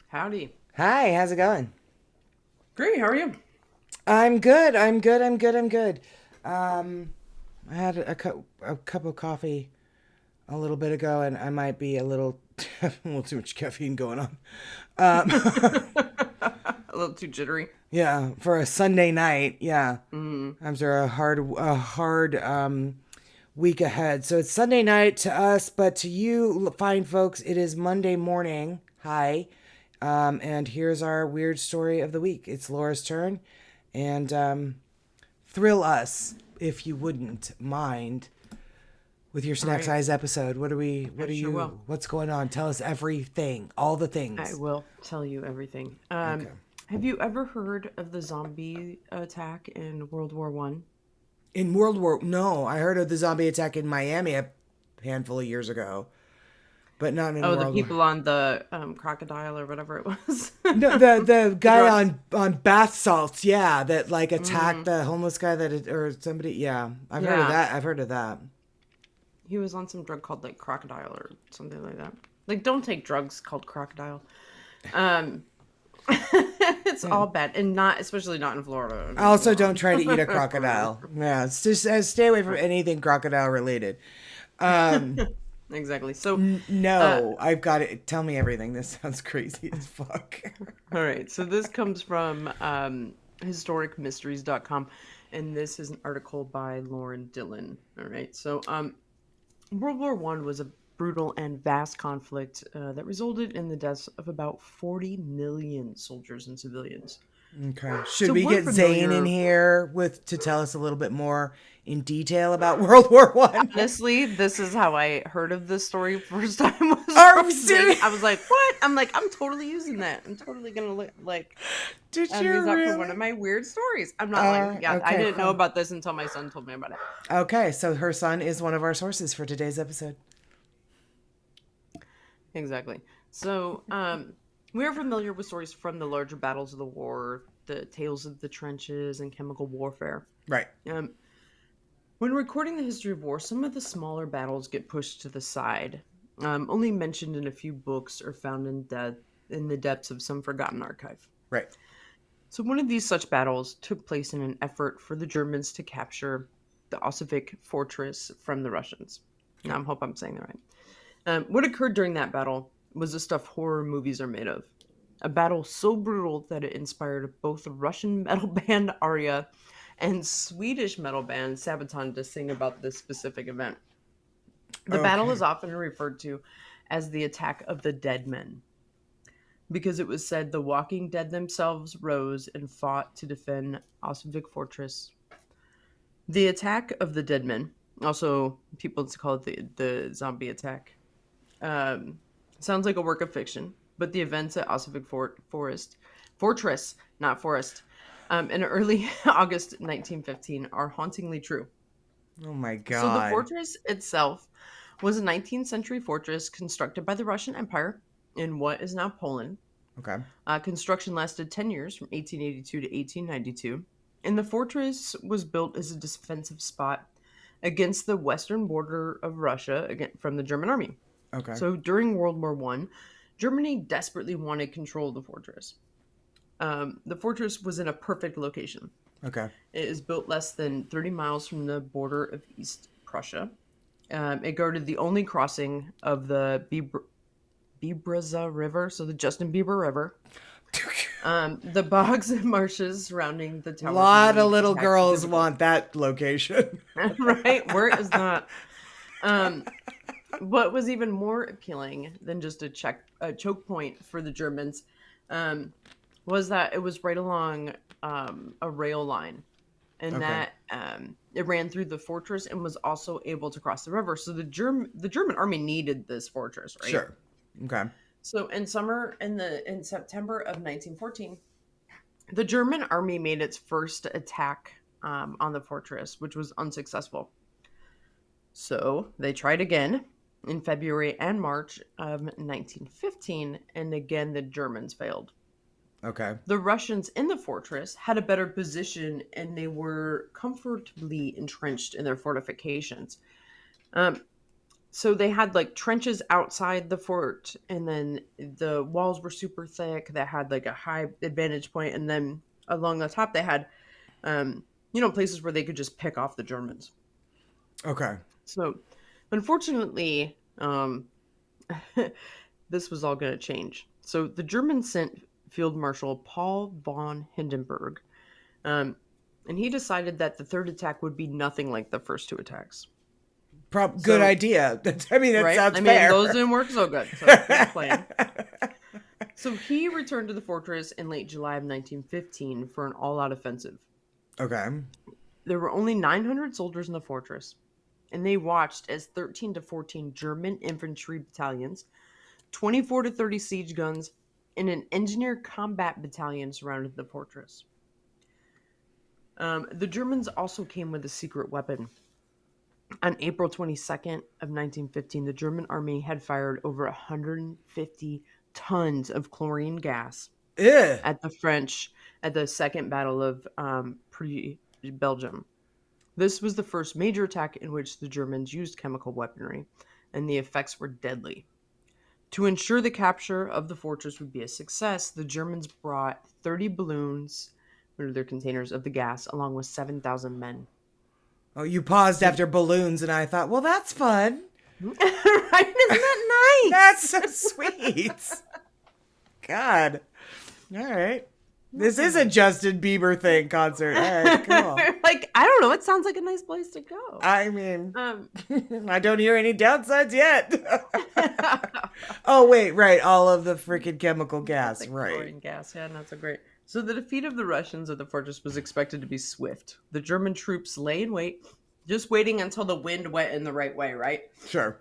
Howdy. Hi, how's it going? Great, how are you? I'm good. I'm good. Um, I had a cup of coffee a little bit ago, and I might be a little too much caffeine going on. A little too jittery. Yeah, for a Sunday night. Yeah, Mm. after a hard week ahead. So it's Sunday night to us, but to you fine folks, it is Monday morning. Hi. And here's our weird story of the week. It's Laura's turn, and thrill us if you wouldn't mind with your All snack right. size episode. I sure will. What's going on? Tell us everything, all the I things. will tell you everything. Okay. Have you ever heard of the zombie attack in World War One? In World War, no, I heard of the zombie attack in Miami a handful of years ago, but not in Oh, the World War. people on the crocodile or whatever it was. No, the The guy drugs. on bath salts, yeah, that like attacked Mm, the homeless guy or somebody. Yeah, I've heard of yeah, that. I've heard of that. he was on some drug called like crocodile or something like that. Like, don't take drugs called crocodile. Um, it's Hmm. all bad, and not especially not in Florida. I mean, come Also, don't on. try to eat a crocodile. Yeah, it's just stay away from Right. anything crocodile related. Um, Exactly. So, uh, no, I've got it. Tell me everything. This sounds crazy as fuck. all right. So this comes from historicmysteries.com, and this is an article by Lauren Dillon. All right. So, World War One was a brutal and vast conflict that resulted in the deaths of about 40 million soldiers and civilians. Okay. Should So we we're get Zane in familiar. here with to tell us a little bit more in detail about World War One? Honestly, this is how I heard of this story first time was Are from you Zane. serious? I was like, "What?" I'm like, "I'm totally using that. I'm totally gonna Did you use that for one really? of my weird stories." I'm not lying. Yeah, I Okay, didn't know cool. about this until my son told me about it. Okay, so her son is one of our sources for today's episode. Exactly. So, we're familiar with stories from the larger battles of the war, the tales of the trenches, and chemical warfare. Right. Um, when recording the history of war, some of the smaller battles get pushed to the side, only mentioned in a few books or found in the depths of some forgotten archive. Right. So, one of these such battles took place in an effort for the Germans to capture the Osijek fortress from the Russians. Now, Okay. I hope I'm saying that right. What occurred during that battle was the stuff horror movies are made of. A battle so brutal that it inspired both the Russian metal band Aria and Swedish metal band Sabaton to sing about this specific event. The battle Okay. is often referred to as the Attack of the Dead Men because it was said the Walking Dead themselves rose and fought to defend Osijek Fortress. The Attack of the Dead Men, also people call it the zombie attack, um, sounds like a work of fiction, but the events at Osijek Fortress, not Forest, in early August 1915 are hauntingly true. Oh my So the god. fortress itself was a 19th century fortress constructed by the Russian Empire in what is now Poland. Okay. Construction lasted 10 years from 1882 to 1892, and the fortress was built as a defensive spot against the western border of Russia from the German army. Okay. So during World War One, Germany desperately wanted control of the fortress. The fortress was in a perfect location. Okay. It is built less than 30 miles from the border of East Prussia. It guarded the only crossing of the Bibraza River, so the Justin Bieber River, the bogs and marshes surrounding the A towers lot of made little attacks girls difficult. want that location. Right? Where is that? Um, what was even more appealing than just a choke point for the Germans um, was that it was right along a rail line, and Okay. that it ran through the fortress and was also able to cross the river. So the German army needed this fortress, right? Sure. Okay. So in September of 1914, the German army made its first attack on the fortress, which was unsuccessful. So they tried again in February and March of 1915, and again the Germans failed. Okay. The Russians in the fortress had a better position and they were comfortably entrenched in their fortifications. Um, so they had like trenches outside the fort, and then the walls were super thick that had like a high advantage point, and then along the top they had places where they could just pick off the Germans. Okay. So unfortunately, this was all going to change. So the Germans sent Field Marshal Paul von Hindenburg, um, and he decided that the third attack would be nothing like the first two attacks. Good So, idea. I mean, that right? sounds I mean, those fair. didn't work so good. So he was playing. So he returned to the fortress in late July of 1915 for an all-out offensive. Okay. There were only 900 soldiers in the fortress, and they watched as 13 to 14 German infantry battalions, 24 to 30 siege guns, and an engineer combat battalion surrounded the fortress. The Germans also came with a secret weapon. On April 22nd of 1915, the German army had fired over 150 tons of chlorine gas Ew. at the French at the Second Battle of Belgium. This was the first major attack in which the Germans used chemical weaponry, and the effects were deadly. To ensure the capture of the fortress would be a success, the Germans brought 30 balloons, which are their containers of the gas, along with 7,000 men. Oh, you paused So, after balloons, and I thought, well, that's fun. right? Isn't that That's nice? so sweet. God. All right. This is a Nothing. Justin Bieber thing concert. All right, cool. Like, I don't know. It sounds like a nice place to go. I mean, Um, I don't hear any downsides yet. Oh, wait, right. All of the freaking chemical gas. the Right. chlorine gas, yeah, not so great. So the defeat of the Russians at the fortress was expected to be swift. The German troops lay in wait, just waiting until the wind went in the right way, right? Sure.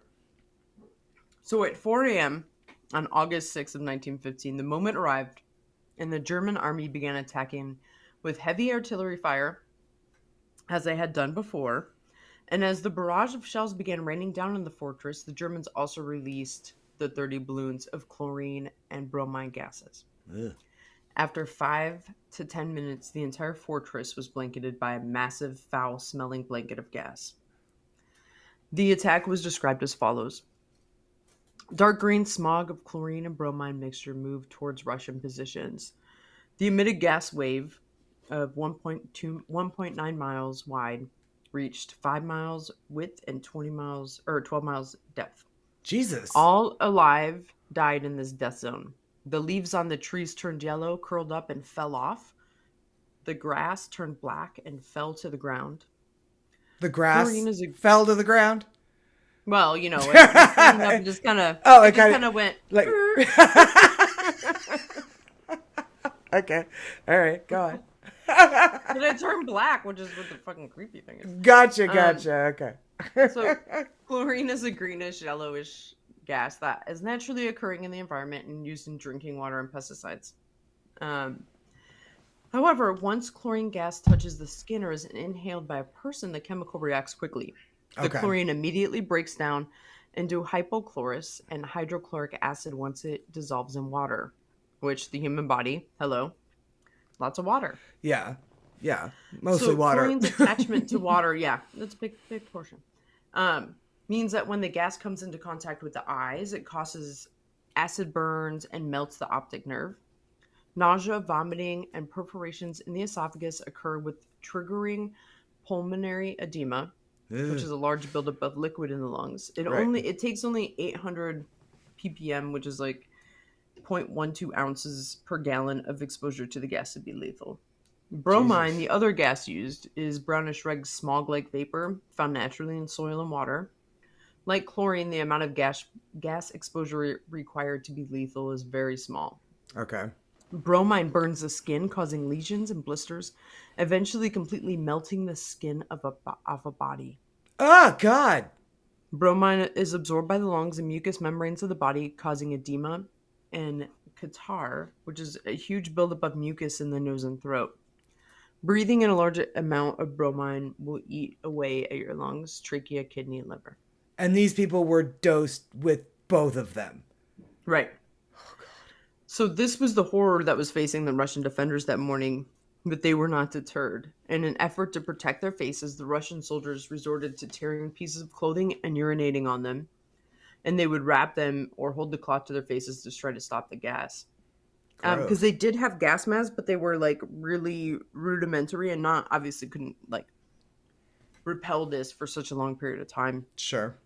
So at 4 a.m. on August 6th of 1915, the moment arrived, and the German army began attacking with heavy artillery fire, as they had done before. And as the barrage of shells began raining down on the fortress, the Germans also released the 30 balloons of chlorine and bromine gases. Ugh. After 5 to 10 minutes, the entire fortress was blanketed by a massive, foul smelling blanket of gas. The attack was described as follows: dark green smog of chlorine and bromine mixture moved towards Russian positions. The emitted gas wave of 1.9 miles wide reached 5 miles width and 20 miles or 12 miles depth. Jesus. All alive died in this death zone. The leaves on the trees turned yellow, curled up, and fell off. The grass turned black and fell to the ground. The Chlorine grass is a fell to the ground. well, it sprang up and just kind of Oh, it it just kind kind of of went. like. Okay. All right. Go on. But it turned black, which is what the fucking creepy thing is. Gotcha. Okay. So chlorine is a greenish, yellowish gas that is naturally occurring in the environment and used in drinking water and pesticides. Um, However, once chlorine gas touches the skin or is inhaled by a person, the chemical reacts quickly. The Okay. chlorine immediately breaks down into hypochlorous and hydrochloric acid once it dissolves in water, which the human body, hello, lots of water. Yeah. Yeah. Mostly So water. chlorine's attachment to water, yeah, that's a big portion. Means that when the gas comes into contact with the eyes, it causes acid burns and melts the optic nerve. Nausea, vomiting, and perforations in the esophagus occur with triggering pulmonary edema, which Ugh. is a large buildup of liquid in the lungs. Right. It takes only 800 ppm, which is like 0.12 ounces per gallon of exposure to the gas to be lethal. Bromine, Jesus. the other gas used, is brownish red smog-like vapor found naturally in soil and water. Like chlorine, the amount of gas exposure required to be lethal is very small. Okay. Bromine burns the skin, causing lesions and blisters, eventually completely melting the skin of a body. Oh, God. Bromine is absorbed by the lungs and mucous membranes of the body, causing edema and catarrh, which is a huge buildup of mucus in the nose and throat. Breathing in a large amount of bromine will eat away at your lungs, trachea, kidney, and liver. And these people were dosed with both of them. Right. So this was the horror that was facing the Russian defenders that morning, but they were not deterred. In an effort to protect their faces, the Russian soldiers resorted to tearing pieces of clothing and urinating on them, and they would wrap them or hold the cloth to their faces to try to stop the gas. Because Gross. they did have gas masks, but they were like really rudimentary and not obviously couldn't like repel this for such a long period of time. Sure.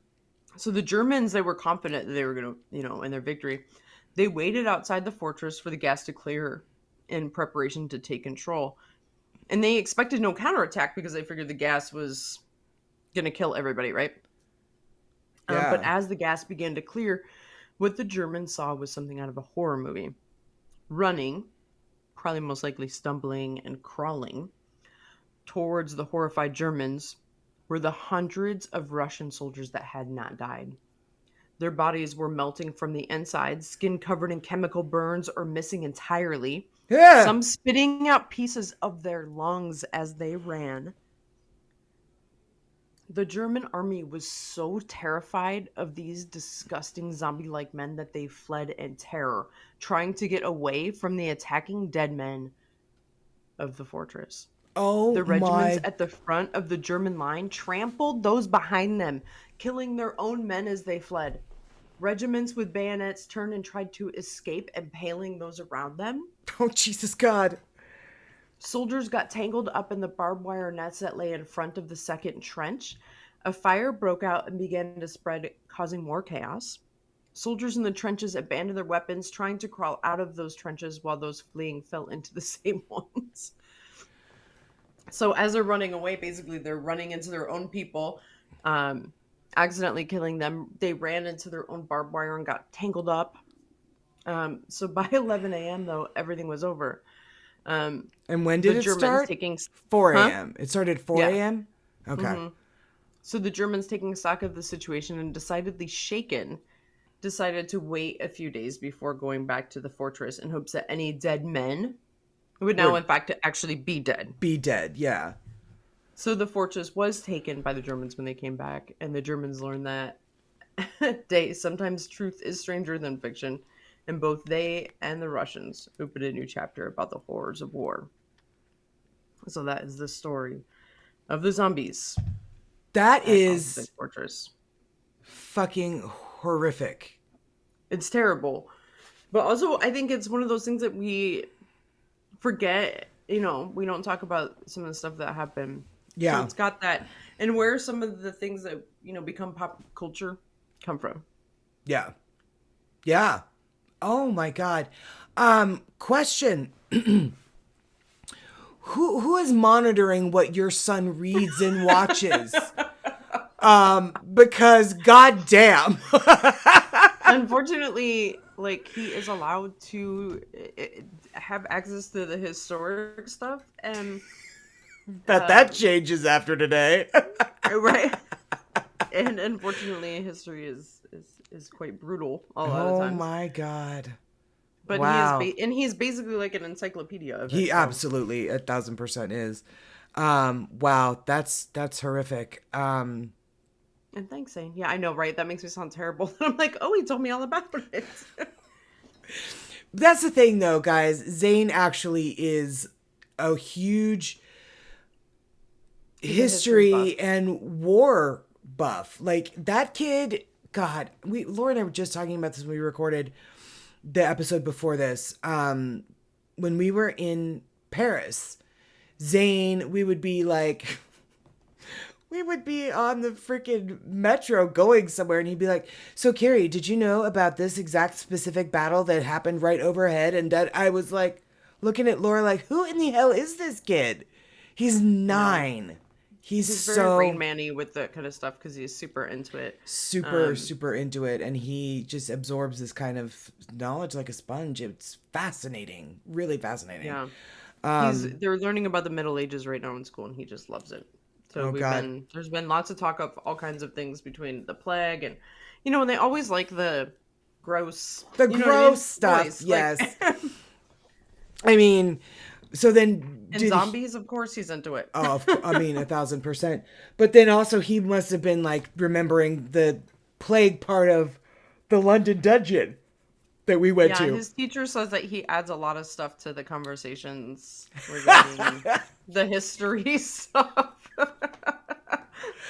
So the Germans, they were confident that they were going to, in their victory. They waited outside the fortress for the gas to clear in preparation to take control. And they expected no counterattack because they figured the gas was going to kill everybody, right? But Yeah. as the gas began to clear, what the Germans saw was something out of a horror movie. Running, probably most likely stumbling and crawling towards the horrified Germans were the hundreds of Russian soldiers that had not died. Their bodies were melting from the inside, skin covered in chemical burns or missing entirely, Yeah. some spitting out pieces of their lungs as they ran. The German army was so terrified of these disgusting zombie like men that they fled in terror, trying to get away from the attacking dead men of the fortress. Oh, The regiments my. at the front of the German line trampled those behind them, killing their own men as they fled. Regiments with bayonets turned and tried to escape, impaling those around them. Oh, Jesus God. Soldiers got tangled up in the barbed wire nets that lay in front of the second trench. A fire broke out and began to spread, causing more chaos. Soldiers in the trenches abandoned their weapons, trying to crawl out of those trenches while those fleeing fell into the same ones. So as they're running away, basically they're running into their own people, accidentally killing them. They ran into their own barbed wire and got tangled up. So by 11 a.m., though, everything was over. And when The did it Germans start? taking, 4 huh? a.m. It started 4 Yeah. a.m.? Okay. So the Germans, taking stock of the situation and decidedly shaken, decided to wait a few days before going back to the fortress in hopes that any dead men would now, Would in fact, actually be dead. be dead. Yeah. So the fortress was taken by the Germans when they came back, and the Germans learned that sometimes truth is stranger than fiction, and both they and the Russians opened a new chapter about the horrors of war. So that is the story of the zombies That at is Oswald Fortress. fucking horrific. It's terrible, but also I think it's one of those things that we forget. We don't talk about some of the stuff that happened. So Yeah. it's got that, and where some of the things that become pop culture come from. Yeah. Yeah. Oh my God. Question. Who is monitoring what your son reads and watches? Because goddamn. Unfortunately, like he is allowed to have access to the historic stuff, and that changes after today. right. And unfortunately, history is quite brutal a lot of Oh times. my God. But Wow. he's basically like an encyclopedia of it. He So. absolutely 1,000% is. Wow, that's horrific. And thanks, Zane. Yeah, I know, right? That makes me sound terrible. I'm like, oh, he told me all about it. That's the thing though, guys. Zane actually is a huge He's a history buff. history and war buff. Like that kid, God, Laura and I were just talking about this when we recorded the episode before this. When we were in Paris, Zane, we would be on the freaking metro going somewhere, and he'd be like, "So, Carrie, did you know about this exact specific battle that happened right overhead?" And that I was like, looking at Laura like, "Who in the hell is this kid? He's 9. He's He's very Rain so Man-y with that kind of stuff because he's super into it. super, Um, super into it, and he just absorbs this kind of knowledge like a sponge. It's fascinating, really fascinating. yeah, Um, they're learning about the Middle Ages right now in school, and he just loves it. So oh God, there's been lots of talk of all kinds of things between the plague and, and they always like the gross, the you know what I mean? gross stuff. Always like, Yes, I mean, so then and did he? zombies, of course, he's into it. Oh, I mean, 1,000%. But then also he must have been like remembering the plague part of the London dungeon that we went Yeah, to. his teacher says that he adds a lot of stuff to the conversations regarding the history stuff.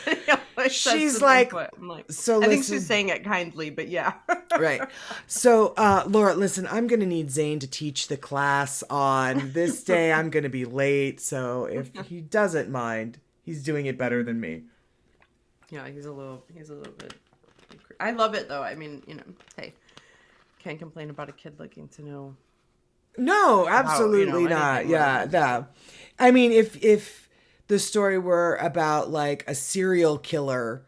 He always says She's some like, input. I'm like, so I think she's listen, saying it kindly, but yeah. right. So, Laura, listen, I'm going to need Zane to teach the class on this day. I'm going to be late. So if he doesn't mind, he's doing it better than me. Yeah, he's a little bit. I love it though. I mean, hey, can't complain about a kid liking to know No, about, absolutely not. anything, let Yeah, alone yeah. I mean, if the story were about like a serial killer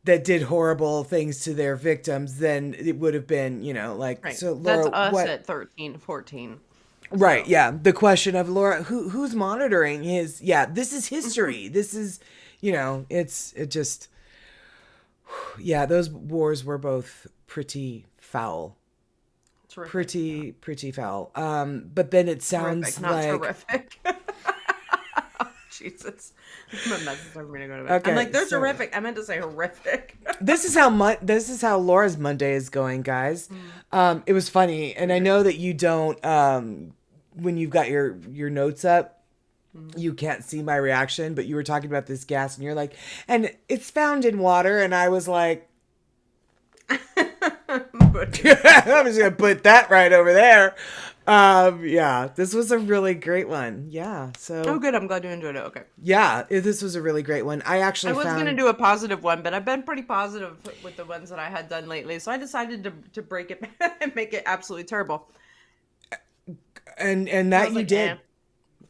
that did horrible things to their victims, then it would have been, like, right. so That's Laura, us what? at 13, 14. Right, So, yeah. The question of Laura, who's monitoring his? Yeah, this is history. This is, it just, yeah. Those wars were both pretty foul, terrific. Yeah. pretty foul. But then it Horrific, sounds not like terrific. Jesus. My message for me to go to bed. I'm okay. like, they're So terrific. I meant to say horrific. this is how Laura's Monday is going, guys. Mm, It was funny, and I weird. know that you don't. When you've got your notes up, Mm. you can't see my reaction, but you were talking about this gas, and you're like, and it's found in water, and I was like, But I'm just gonna put that right over there. Yeah, this was a really great one. Yeah, oh, so good. I'm glad you enjoyed it. Okay. yeah, this was a really great one. I I actually was gonna found do a positive one, but I've been pretty positive with the ones that I had done lately, so I decided to break it and make it absolutely terrible. and I that was you like, eh. did.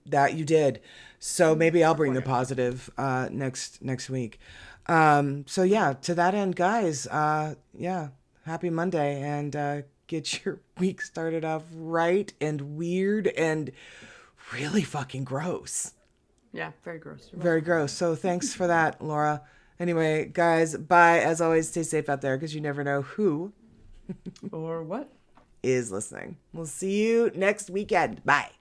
That you did. So maybe I'll bring the Whatever. positive next week. So yeah, to that end, guys, yeah, happy Monday and get your week started off right and weird and really fucking gross. Yeah, very gross. You're Very welcome. gross. So thanks for that, Laura. Anyway, guys, bye. As always, stay safe out there because you never know who Or what? is listening. We'll see you next weekend. Bye.